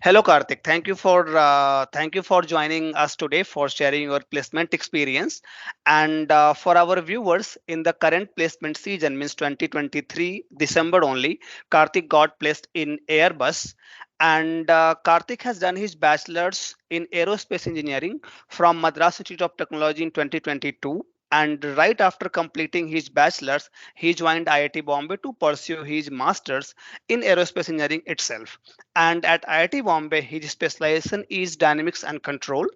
Hello, Karthik. Thank you for joining us today for sharing your placement experience. And for our viewers, in the current placement season, means 2023 December only, Karthik got placed in Airbus. And Karthik has done his bachelor's in aerospace engineering from Madras Institute of Technology in 2022. And right after completing his bachelor's, he joined IIT Bombay to pursue his master's in aerospace engineering itself. And at IIT Bombay, his specialization is dynamics and control.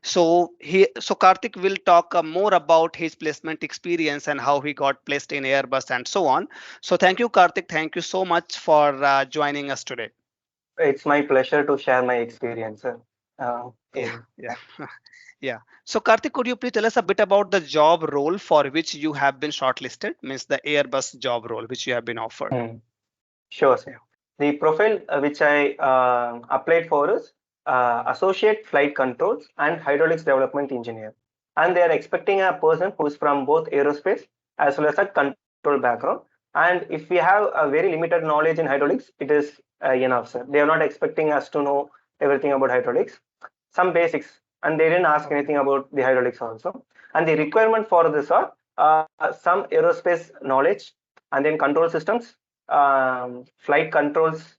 So Karthik will talk more about his placement experience and how he got placed in Airbus and so on. So thank you, Karthik. Thank you so much for joining us today. It's my pleasure to share my experience. Yeah, So, yeah, yeah. So Karthik, could you please tell us a bit about the job role for which you have been shortlisted? Means the Airbus job role which you have been offered. hmm, sure, sir. Yeah. The profile which I applied for is Associate Flight Controls and Hydraulics Development Engineer. And they are expecting a person who is from both aerospace as well as a control background. And if we have a very limited knowledge in hydraulics, it is enough, sir. They are not expecting us to know everything about hydraulics. Some basics, and they didn't ask Okay. anything about the hydraulics also. And the requirement for this are some aerospace knowledge, and then control systems, flight controls,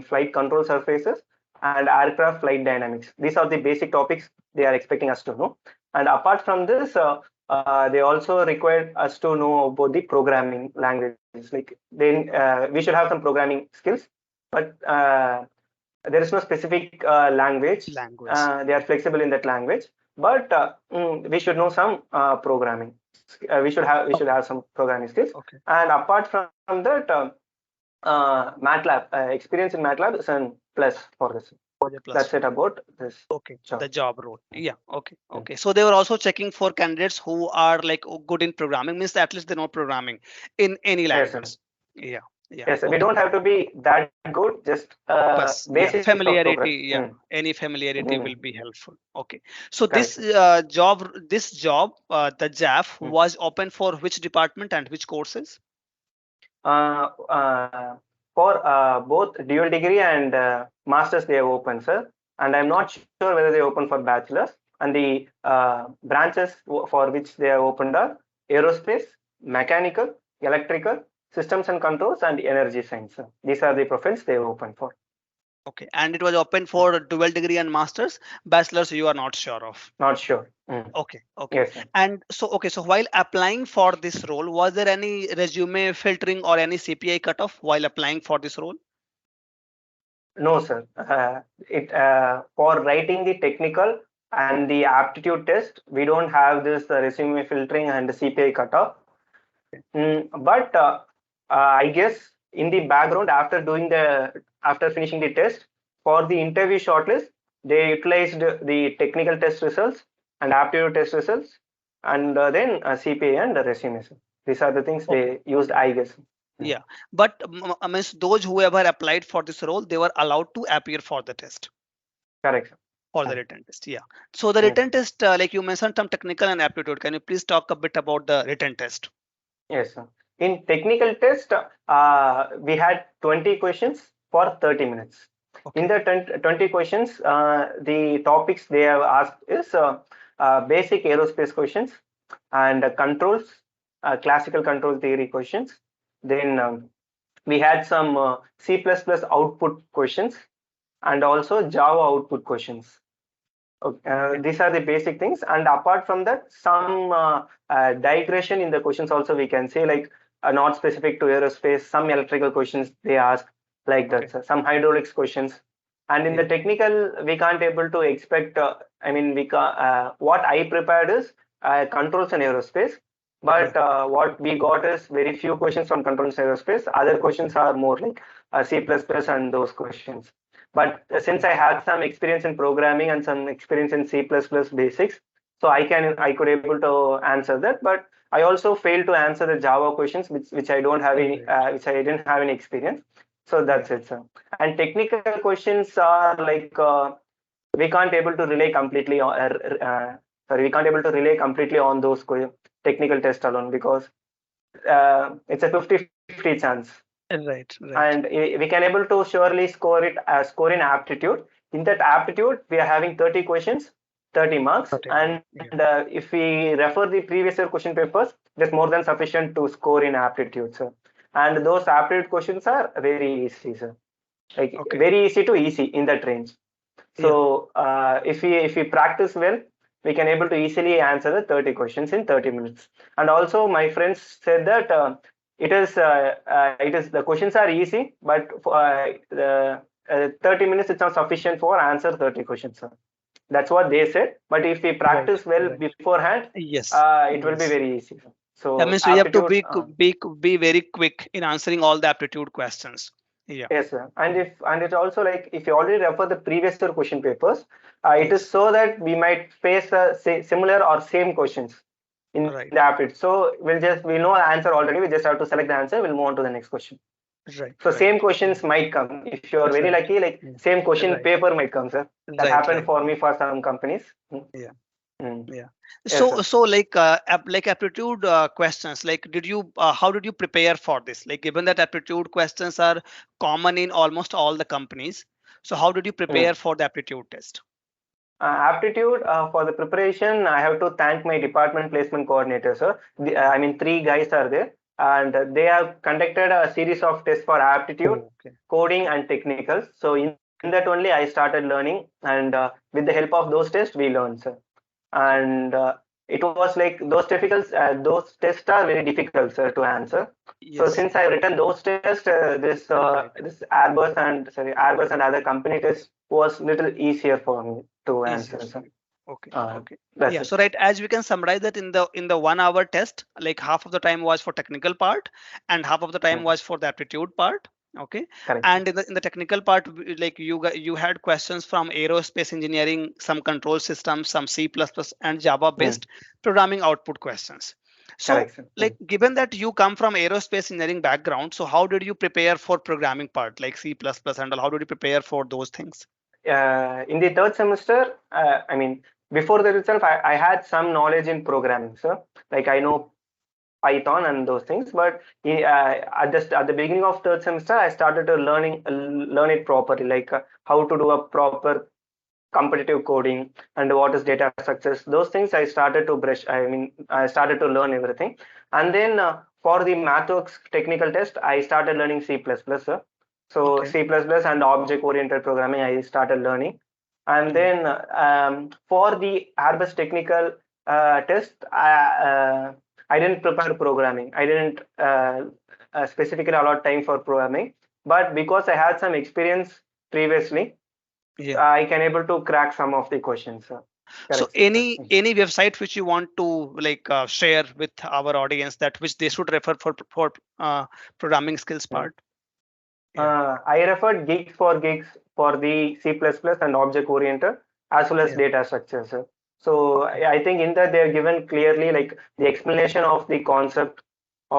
flight control surfaces, and aircraft flight dynamics. These are the basic topics they are expecting us to know. And apart from this, they also require us to know about the programming languages. Like then we should have some programming skills, but there is no specific language. Language. They are flexible in that language, but we should know some programming. We should have some programming skills. Okay. And apart from that, MATLAB experience in MATLAB is an plus for this. Was a plus That's it for you. about this Okay, job. the job role. Yeah, okay, Mm. okay. So they were also checking for candidates who are like good in programming, means at least they know programming in any Yes, sir. language. Yeah, yeah, Yes, sir. We okay. don't have to be that good. Just Plus, yeah, basics of program. familiarity, yeah, any familiarity Mm. will be helpful. Okay. So Correct, this sir. job, the JAF Mm. was open for which department and which courses? Uh, uh, for both dual degree and masters, they have open, sir. And I'm Okay. not sure whether they open for bachelors. And the branches for which they are opened are aerospace, mechanical, electrical, systems and controls, and energy science, sir. These are the profiles they open for. Okay. And it was open for dual degree and masters. Bachelor's, you are not sure of. Not sure. Mm. Okay, okay. Yes, sir. And so, okay, so while applying for this role, was there any resume filtering or any CPI cutoff while applying for this role? No, sir. It For writing the technical and the aptitude test, we don't have this resume filtering and CPI cutoff. But I guess in the background, after finishing the test for the interview shortlist, they utilized the technical test results and aptitude test results, and then CPA and resume. These are the things Okay, they used, okay. I guess. Mm. Yeah, but means those who ever applied for this role, they were allowed to appear for the test, Correct, sir. for the Mm. written test. Yeah. So the Mm. written test, like you mentioned, some technical and aptitude. Can you please talk a bit about the written test? Yes, sir. In technical test, we had 20 questions for 30 minutes. In Okay. the 20 questions, the topics they have asked is basic aerospace questions and controls, classical control theory questions. Then we had some C++ output questions and also Java output questions. Okay, Okay. these are the basic things, and apart from that, some digression in the questions also we can say, like not specific to aerospace. Some electrical questions they ask like that. Okay. So some hydraulics questions, and in the Yeah. technical we can't able to expect. We can what I prepared is controls and aerospace, but Right. what we got is very few questions from controls and aerospace. Other questions are more like C++ and those questions. But since Okay. I had some experience in programming and some experience in C++ basics, so I could able to answer that. But I also failed to answer the Java questions, which I don't have any, Right. which I didn't have any experience. So Yeah. that's it, sir. And technical questions are like we can't able to rely completely on. Sorry, we can't able to rely completely on those technical tests alone, because it's a 50-50 chance. Right, right. and we can able to surely score in aptitude. In that aptitude, we are having 30 questions, 30 marks, 30 mark. and Yeah. if we refer the previous year question papers, that's more than sufficient to score in aptitude, sir. And those aptitude questions are very easy, sir. Like Okay. very easy to easy in that range. Yeah. So if we practice well, we can able to easily answer the 30 questions in 30 minutes. And also, my friends said that it is the questions are easy, but for, the 30 minutes it's not sufficient for answer 30 questions. Sir. That's what they said. But if we Right, practice well right. beforehand, Yes, it will be yes. very easy. That So means we have to aptitude. be very quick in answering all the aptitude questions. Yeah. Yes, sir. And it's also like if you already refer the previous year question papers, it is Yes. so that we might face similar or same questions in the Right, aptitude. So we know the answer already. We just have to select the answer. We'll move on to the next question. right, So right. same Yeah. questions might come. If you are very Right. lucky, like Yeah. same question Right, paper might come, sir. That right, happened right. for me for some companies. Yeah. Mm. Yeah. Yes, So, sir. like like aptitude questions, like how did you prepare for this? Like given that aptitude questions are common in almost all the companies, so how did you prepare Mm. for the aptitude test? Aptitude for the preparation, I have to thank my department placement coordinator, sir. I mean, three guys are there, and they have conducted a series of tests for aptitude, Oh, okay. coding, Okay. and technicals. So in Okay. that only I started learning, and with the help of those tests, we learned, sir. Okay. And it was like those tests are very difficult, sir, to answer. So Yes. since I written those tests, Right. this Airbus and other company tests was little easier for me to Easier answer, for sir. you. Okay. Okay. That's Yeah. it. So right, as we can summarize that in the 1 hour test, like half of the time was for technical part and half of the time Mm, was for the aptitude part. Okay. correct. And in the technical part, like you had questions from aerospace engineering, some control systems, some C++ and Java Mm, based programming output questions. So correct, sir. like given that you come from aerospace engineering background, so how did you prepare for programming part like C++ and all? How did you prepare for those things? In the third semester, I mean, before that itself, I had some knowledge in programming, sir. Like I know Python and those things, but at the beginning of third semester, I started to learn it properly, like how to do a proper competitive coding and what is data structures. Those things I started to brush. I mean, I started to learn everything, and then for the MathWorks technical test, I started learning C++. Sir. So Okay. C++ and object-oriented programming, I started learning, and Yeah. then for the Airbus technical test, I didn't prepare programming. I didn't specifically allot time for programming, but because I had some experience previously, Yeah. I can able to crack some of the questions. So Correct, sir. any website which you want to like share with our audience that which they should refer for programming skills Mm. part? Yeah, I referred gigs for gigs for the C++ and object oriented as well as yeah. data structures. Sir. So Okay. I think in that they are given clearly like the explanation of the concept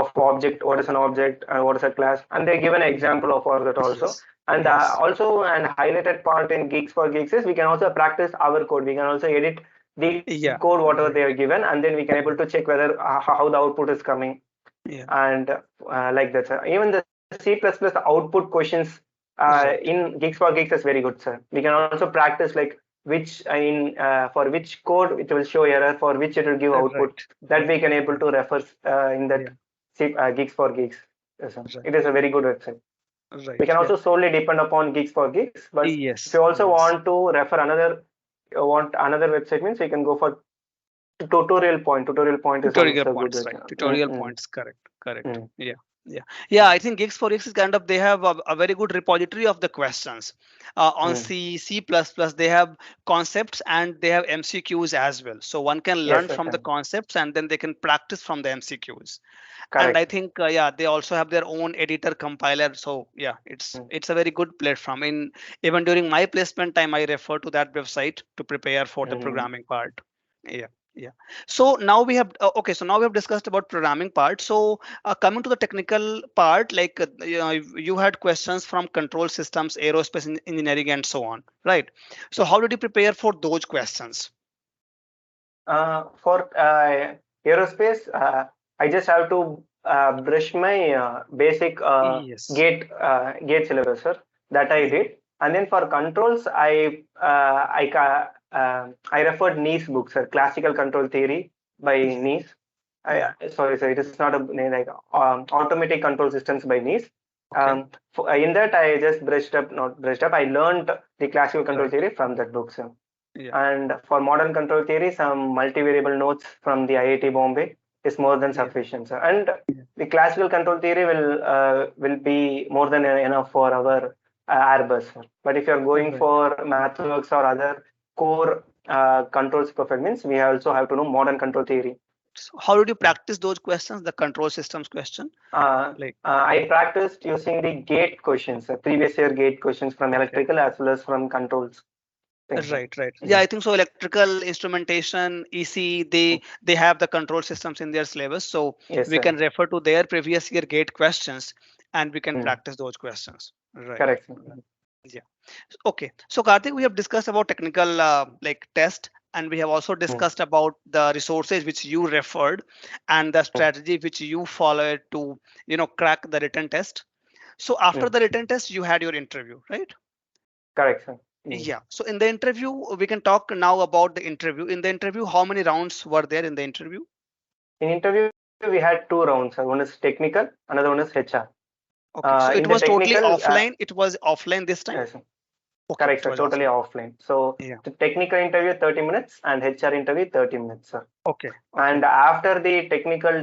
of object, what is an object and what is a class, and they give an Yeah. example of all that also. Yes. And Yes. also an highlighted part in gigs for gigs is we can also practice our code. We can also edit the Yeah. code whatever Right. they are given, and then we can able Right. to check whether how the output is coming Yeah. and like that, sir. Even the C++ output questions Right. in gigs for gigs is very good, sir. We can also practice like which for which code it will show error, for which it will give output. Right. That we Right. can able Right. to refer in that Yeah. gigs for gigs. Yes, sir. Right. It is a very good website. We Right. can Yeah. also solely depend upon gigs for gigs, but if Yes. you also Yes. want to refer want another website means we can go for tutorial point. Tutorial point is Tutorial also good. points, right? Tutorial points, correct, correct. Mm, Yeah, yeah, yeah. I think gigs for X is kind of they have a very good repository of the questions. On mm. C, C++, they have concepts and they have MCQs as well. So one can Yes, learn sir. from the concepts and then they can practice from the MCQs. And I Correct. think yeah, they also have their own editor compiler. So yeah, Mm, it's a very good platform. In even during my placement time, I refer to that website to prepare for the mm, programming part. Yeah. Yeah. So now we have okay. So now we have discussed about programming part. So coming to the technical part, like you had questions from control systems, aerospace engineering, and so on, right? So how did you prepare for those questions? for aerospace, I just have to brush my basic Yes. gate syllabus, sir. That I did, and then for controls, I referred Nice books, sir. Classical Control Theory by Nice. Yeah. Sorry, sir. It is not a name like automatic control systems by Nice. Okay. In that, I just not brushed up. I learned the classical control Right. theory from that book, sir. Yeah. And for modern control theory, some multivariable notes from the IIT Bombay is more than Yeah. sufficient, sir. And Yeah. the classical control theory will be more than enough for our Airbus, sir. But if you're going Right. for MathWorks or other core controls profile means we also have to know modern control theory. So how did you practice those questions, the control systems question? Uh, Like, I practiced using the gate questions, previous year gate questions from okay. electrical as well as from controls things, sir. Right, right. Yeah, Yeah. I think so. Electrical instrumentation, EC, they have the control systems in their syllabus, so Yes, we sir. can refer to their previous year gate questions, and we can Mm. practice those questions. Right. Correct, sir. Yeah. Okay. So Karthik, we have discussed about technical like test, and we have also Mm. discussed about the resources which you referred and the Mm. strategy which you followed to, crack the written test. So after Mm. the written test, you had your interview, right? Correct, sir. Mm. Yeah. So in the interview, we can talk now about the interview. In the interview, how many rounds were there in the interview? In interview, we had two rounds, sir. One is technical, another one is HR. Okay. So In it the was totally technical, offline. It was offline this time. yes, sir. Okay. Correct, It sir. was Totally offline. offline. So Yeah. the technical interview 30 minutes and HR interview 30 minutes, sir. Okay. Okay. And after the technical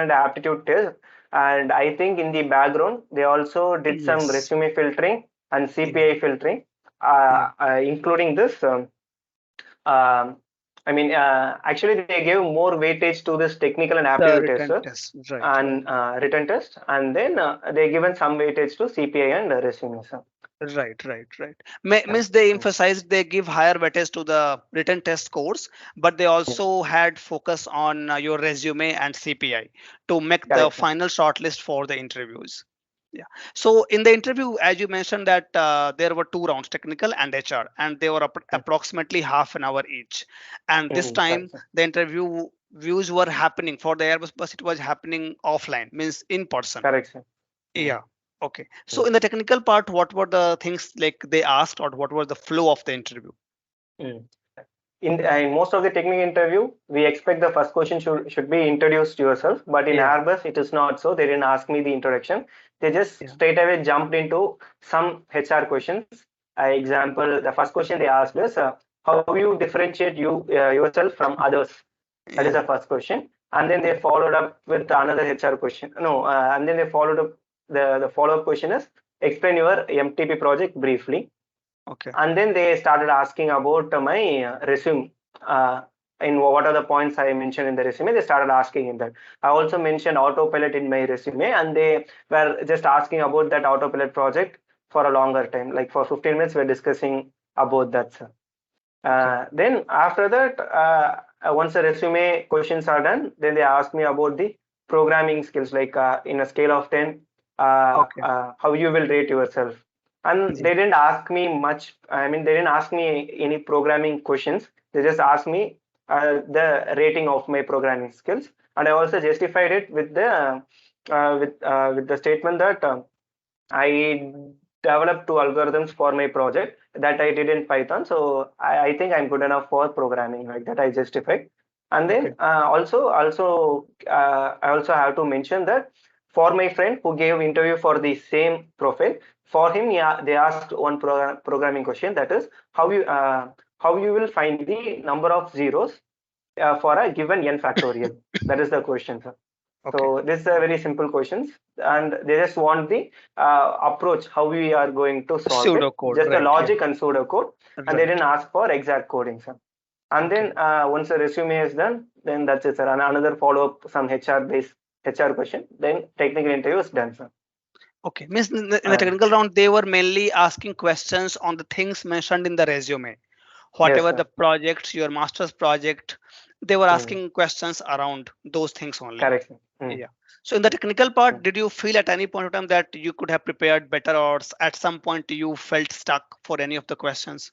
and aptitude test, and I think in the background they also did some Yes. resume filtering and Yeah. CPI filtering, Yeah. including this. Um, I mean, actually, they gave more weightage to this technical and The aptitude test, written sir, test. Right. Right. and written test, and then they given some weightage to CPI and resume, sir. Right, right, right. Correct. Means they emphasized they give higher weightage to the written test scores, but they Yeah. also had focus on your resume and CPI to make the Correct, sir. final shortlist for the interviews. Yeah. So in the interview, as you mentioned that there were two rounds, technical and HR, and they were approximately half an hour each. And this Correct, time sir. the interview views were happening for the Airbus bus. It was happening offline, means in person. Correct, sir. Mm. Yeah. Okay. So in the technical part, what were the things like they asked, or what was the flow of the interview? Mm. In most of the technical interview, we expect the first question should be introduced yourself, but in Yeah. Airbus, it is not so. They didn't ask me the introduction. They just Yeah. straight away jumped into some HR questions. Example, the first question they asked is, how you differentiate yourself from others? That is Yeah. the first question. And then they followed up with another HR question. No, and then they followed up, the follow-up question is, explain your MTP project briefly. Okay. And then they started asking about my resume, in what are the points I mentioned in the resume. They started asking in that. I also mentioned autopilot in my resume, and they were just asking about that autopilot project for a longer time, like for 15 minutes we're discussing about that, sir. Okay. Then after that, once the resume questions are done, then they ask me about the programming skills, like in a scale of 10, Okay. how you will rate yourself. And Yeah. they didn't ask me much. I mean, they didn't ask me any programming questions. They just asked me the rating of my programming skills, and I also justified it with the statement that I developed two algorithms for my project that I did in Python. So I think I'm good enough for programming, like that I justified. And Okay. then I also have to mention that for my friend who gave interview for the same profile, for him, yeah, they asked one programming question, that is how you will find the number of zeros for a given n factorial. That is the question, sir. Okay. So this is a very simple questions, and they just want the approach how we are going to solve Pseudo it, code. just the Right. Yeah. logic and pseudo code, and they Right. didn't ask for exact coding, sir. And Okay. then once the resume is done, then that's it, sir. And another follow up, some HR based HR question, then technical interview is done, sir. Okay. Means in the And technical round, they were mainly asking questions on the things mentioned in the resume. yes, Whatever the sir. projects, your master's project, they were Mm, asking questions around those things only. correct, sir. Mm, Yeah. So in the technical part, mm, did you feel at any point of time that you could have prepared better, or at some point you felt stuck for any of the questions?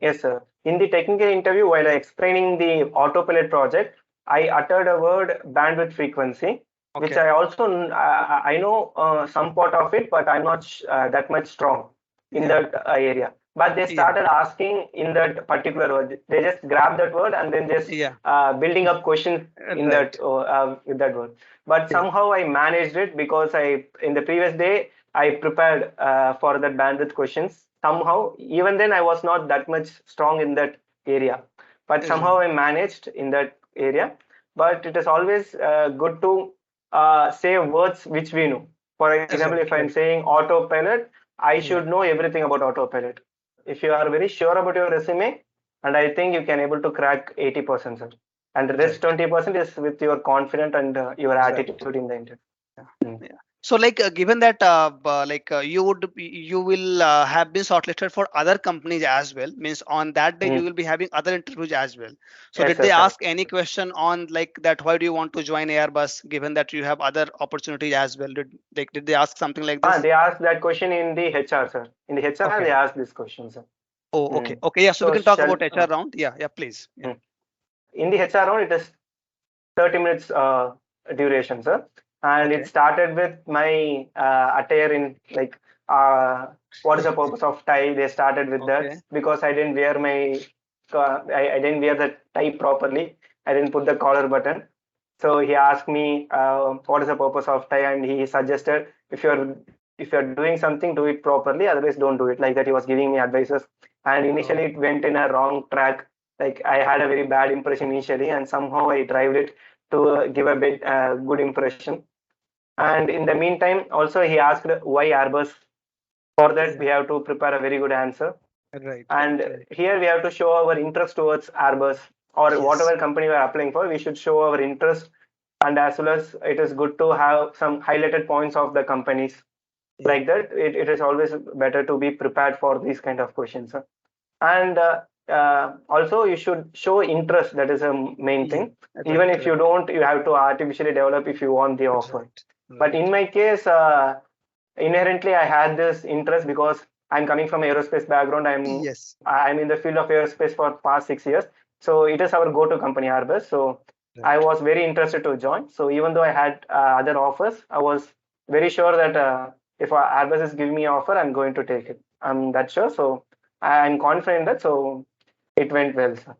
yes, sir. In the technical interview, while explaining the autopilot project, I uttered a word bandwidth frequency. which Okay. I also I know some part of it, but I'm not that much strong in Yeah. that area. But they Yeah. started asking in that particular word. They just grab that word and then just Yeah. building up questions in that Right. with that word. But Yeah. somehow I managed it because I in the previous day I prepared for that bandwidth questions. Somehow, even then I was not that much strong in that area, but somehow Right. I managed in that area. But it is always good to say words which we know. For example, Right. if I'm Right. saying autopilot, I Yeah. should know everything about autopilot. If you are very sure about your resume, and I think you can able to crack 80%, sir. And the rest Right. 20% is with your confidence and your Right. attitude in the interview. Yeah. Mm. Yeah. So, like, given that, you will have been shortlisted for other companies as well. Means on that day you Mm. will be having other interviews as well. So, Yes, did sir, they ask correct. any question on like that? Why do you want to join Airbus? Given that you have other opportunities as well, did they ask something like this? They asked that question in the HR, sir. In the HR, Okay. they asked this question, sir. Oh, okay. Mm. Okay. Yeah. So we So can talk shall about HR round. Yeah. Yeah. Please. Yeah. mm. In the HR round, it is 30 minutes duration, sir. And it Okay. started with my attire in like, uh, what is the purpose of tie? They started with that Okay. because I didn't wear I didn't wear the tie properly. I didn't put the collar button. So he asked me, what is the purpose of tie? And he suggested if you're doing something, do it properly. Otherwise, don't do it. Like that, he was giving me advices. And Oh, initially, it went in a wrong track. Like I had a very bad impression initially, and somehow I drove it to give a bit good impression. And in the meantime, also he asked why Airbus. For that, yeah. we have to prepare a very good answer. Right. Right. And Right. here we have to show our interest towards Airbus or Yes. whatever company we are applying for. We should show our interest, and as well as it is good to have some highlighted points of the companies. Yeah. Like that, it is always better to be prepared for these kind of questions. And also you should show interest. That is a main Yeah. thing. Even Right. if you Right. don't, you have to artificially develop if you want the offer. Right. But Right. in my case, inherently I had this interest because I'm coming from aerospace background. Yes. I'm in the field of aerospace for past 6 years. So it is our go-to company, Airbus. So I Right. was very interested to join. So even though I had other offers, I was very sure that if Airbus is giving me an offer, I'm going to take it. I'm that sure. So I'm confident that so it went well, sir.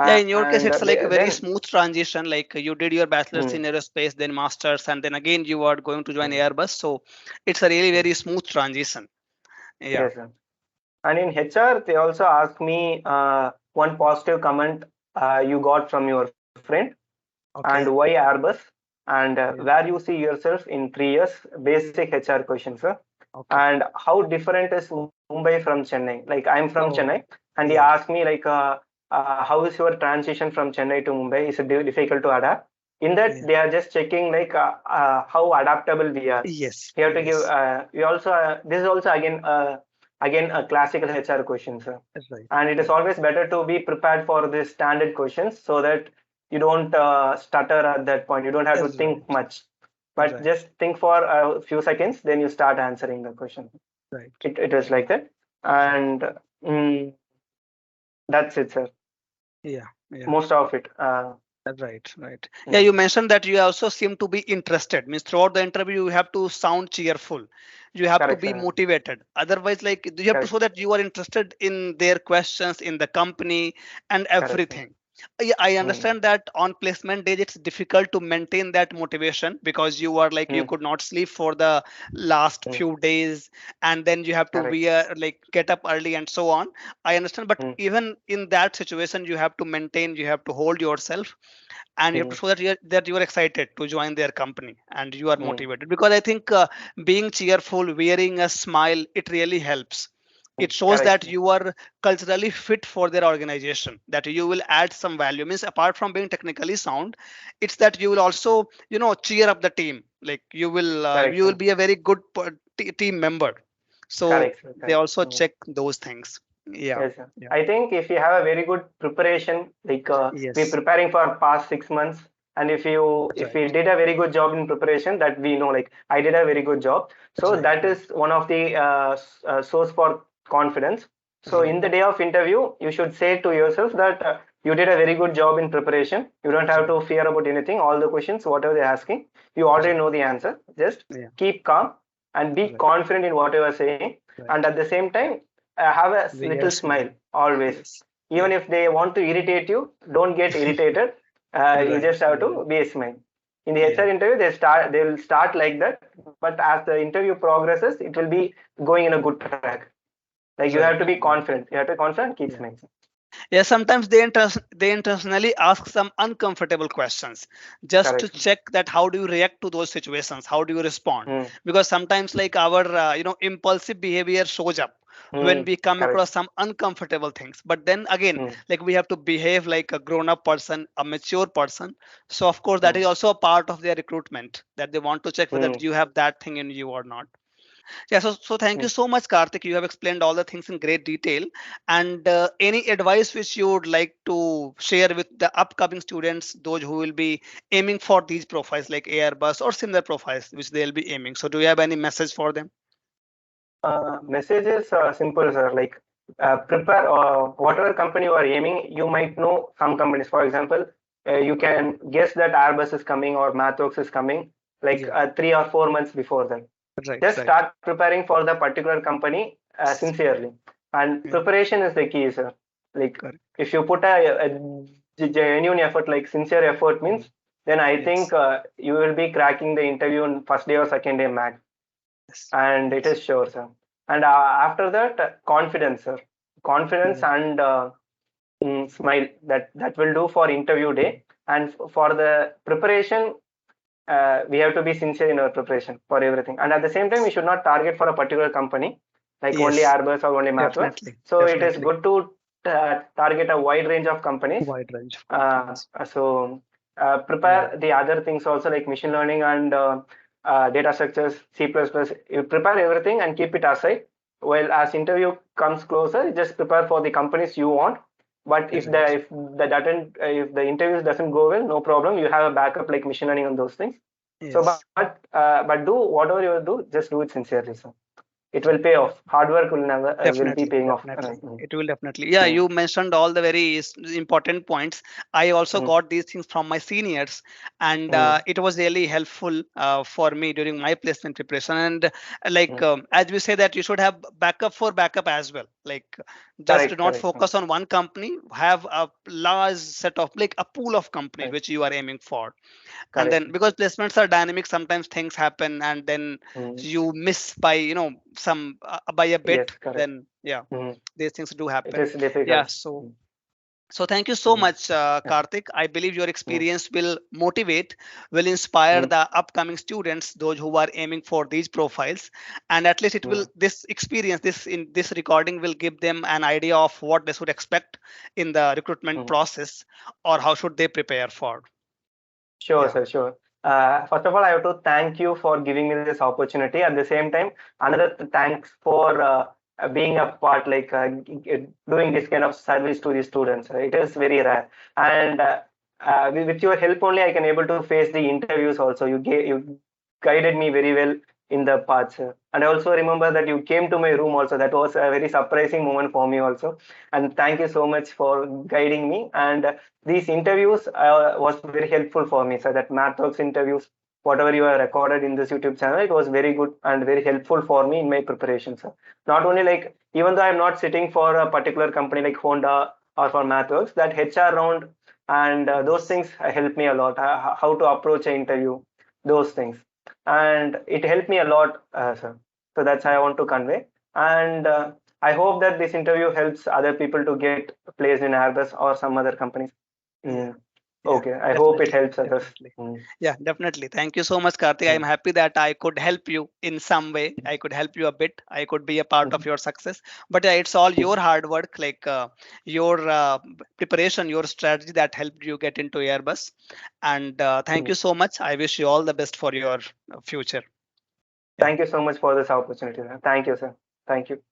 Yeah, in your case, And it's like a very then smooth transition. Like you did your bachelor's mm, in aerospace, then masters, and then again you are going to join mm, Airbus. So it's a really mm. very smooth transition. Yeah. Yes, sir. And in HR, they also asked me one positive comment you got from your friend and Okay. why Airbus and Yeah. where you see yourself in 3 years, basic HR questions, sir. Okay. And how different is Mumbai from Chennai? Like I'm from Chennai, Oh, and he yeah. asked me like, how is your transition from Chennai to Mumbai? Is it difficult to adapt? In that, Yeah. they are just checking like how adaptable we are. Yes. We have to give. Yes. We also this is also again a classical HR question, sir. Right. And it is Right. always better to be prepared for these standard questions so that you don't stutter at that point. You don't have to think Right. much, but Right. just think for a few seconds, then you start answering the question. Right. It is like that, Right. and mm, that's it, sir. Yeah. Yeah. Most of it. Right, right. Yeah, Mm, you mentioned that you also seem to be interested. Means throughout the interview, you have to sound cheerful. You have to correct, be sir. motivated. Otherwise, like you have to show Correct, that you are interested in their questions, in the company, and correct, sir. everything. Yeah, I Mm, understand that on placement days it's difficult to maintain that motivation because you are like you mm, could not sleep for the last mm, few days, and then you have to correct. be like get up early and so on. I understand, but Mm, even in that situation, you have to maintain, you have to hold yourself, and you have to mm, show that you are excited to join their company and you are mm, motivated, because I think being cheerful, wearing a smile, it really helps. It shows correct, that sir. you are culturally fit for their organization, that you will add some value. Means apart from being technically sound, it's that you will also cheer up the team. Like Correct, you will sir. be a very good team member. So Correct, sir. they Correct. also Mm. check those things. Yeah. Yes, sir. Yeah. I think if you have a very good preparation, like we're Yes. preparing for past 6 months, and if we Right. did a very good job in preparation, that we know, like I did a very good job. So Right. that Right. is one of the source for confidence. So in Right. the day of interview, you should say to yourself that you did a very good job in preparation. You don't have to fear about anything. All the questions, whatever they're asking, you already know the answer. Just Yeah. keep calm and be Right. confident in what you are saying. And Right. at the same time, have a We little are smile smile. always. Yes. Even Yeah. if they want to irritate you, don't get irritated. You Right. just have Right. to be a smile. In the Yeah. HR interview, they will start like that, but as the interview progresses, it will be going in a good track. Like you have Right. to be Right. confident. You have to be confident, keep Yeah. smiling. Yeah, sometimes they intentionally ask some uncomfortable questions just to Correct. check that how do you react to those situations, how do you respond, Mm, because sometimes like our impulsive behavior shows up when mm, we come correct. across some uncomfortable things, but then again, Mm, like we have to behave like a grown up person, a mature person. So of course that mm, is also a part of their recruitment, that they want to check whether mm, you have that thing in you or not. Yeah, so thank you mm. so much, Karthik. You have explained all the things in great detail. And any advice which you would like to share with the upcoming students, those who will be aiming for these profiles like Airbus or similar profiles which they'll be aiming? So do you have any message for them? Message is simple, sir. Like prepare whatever company you are aiming. You might know some companies. For example, you can guess that Airbus is coming or Mathworks is coming like Yeah, 3 or 4 months before that. right, Just right. start preparing for the particular company sincerely. And Yeah, preparation is the key, sir. Like correct. if you put a genuine effort, like sincere effort Mm, means, then I think yes, you will be cracking the interview on first day or second day max. yes, And it yes. is sure, sir. And after that, confidence, sir. Confidence Right. and smile. That will do for interview day. And for the preparation, we have to be sincere in our preparation for everything. And at the same time, we should not target for a particular company, like only Yes, Airbus or only MathWorks. definitely, So it is definitely. good to target a wide range of companies. Wide range of Uh, companies. so Yeah. prepare the other things also like machine learning and data structures, C++. You prepare everything and keep it aside. Well, as interview comes closer, just prepare for the companies you want. But Right. if the interviews doesn't go well, no problem. You have a backup like machine learning and those things. So, Yes. but do whatever you do, just do it sincerely. So it will pay off. Hard work will never will be Definitely, paying off. definitely. Mm, It will definitely. Yeah, mm, you mentioned all the very important points. I also mm, got these things from my seniors, and mm, it was really helpful for me during my placement preparation. And like mm. as we say that you should have backup for backup as well. Like just do Correct, not correct, focus on one company. Have a large set of like a pool of companies correct, which you are aiming for, and correct. then because placements are dynamic, sometimes things happen and then Mm. you miss by some by a Yes, bit, correct. then yeah, Mm. these things do It happen. is Yeah, difficult. so Mm, thank you so mm, much, yeah, Karthik. I believe your mm, experience will motivate, will inspire mm, the upcoming students, those who are aiming for these profiles, and at least it will mm, this experience, this in this recording will give them an idea of what they should expect in the recruitment mm. process, or how should they prepare for. Sure, Yeah. sir, sure. First of all, I have to thank you for giving me this opportunity. At the same time, another thanks for being a part, like doing this kind of service to the students. It is very rare, and with your help only, I can able to face the interviews. Also, you guided me very well in the path, sir. And I also remember that you came to my room. Also, that was a very surprising moment for me. Also, and thank you so much for guiding me. And these interviews was very helpful for me. So that MathWorks interviews, whatever you have recorded in this YouTube channel, it was very good and very helpful for me in my preparation. So not only like even though I'm not sitting for a particular company like Honda or for MathWorks, that HR round and those Yes. things helped me a lot. How to approach an interview, those things, and it helped me a lot, sir. So that's how I want to convey. And I hope that this interview helps other people to get placed in Airbus or some other companies. Yeah. Mm. Yeah, Okay, I hope it definitely, helps others. definitely. Mm, Yeah, definitely. Thank you so much, Karthik. I'm mm, happy that I could help you in some way. I could help you a bit. I could be a part of mm, your success. But yeah, it's all mm, your hard work, like your preparation, your strategy that helped you get into Airbus. And thank mm. you so much. I wish you all the best for your future. Yeah. Thank you so much for this opportunity, sir. Thank you, sir. Thank you.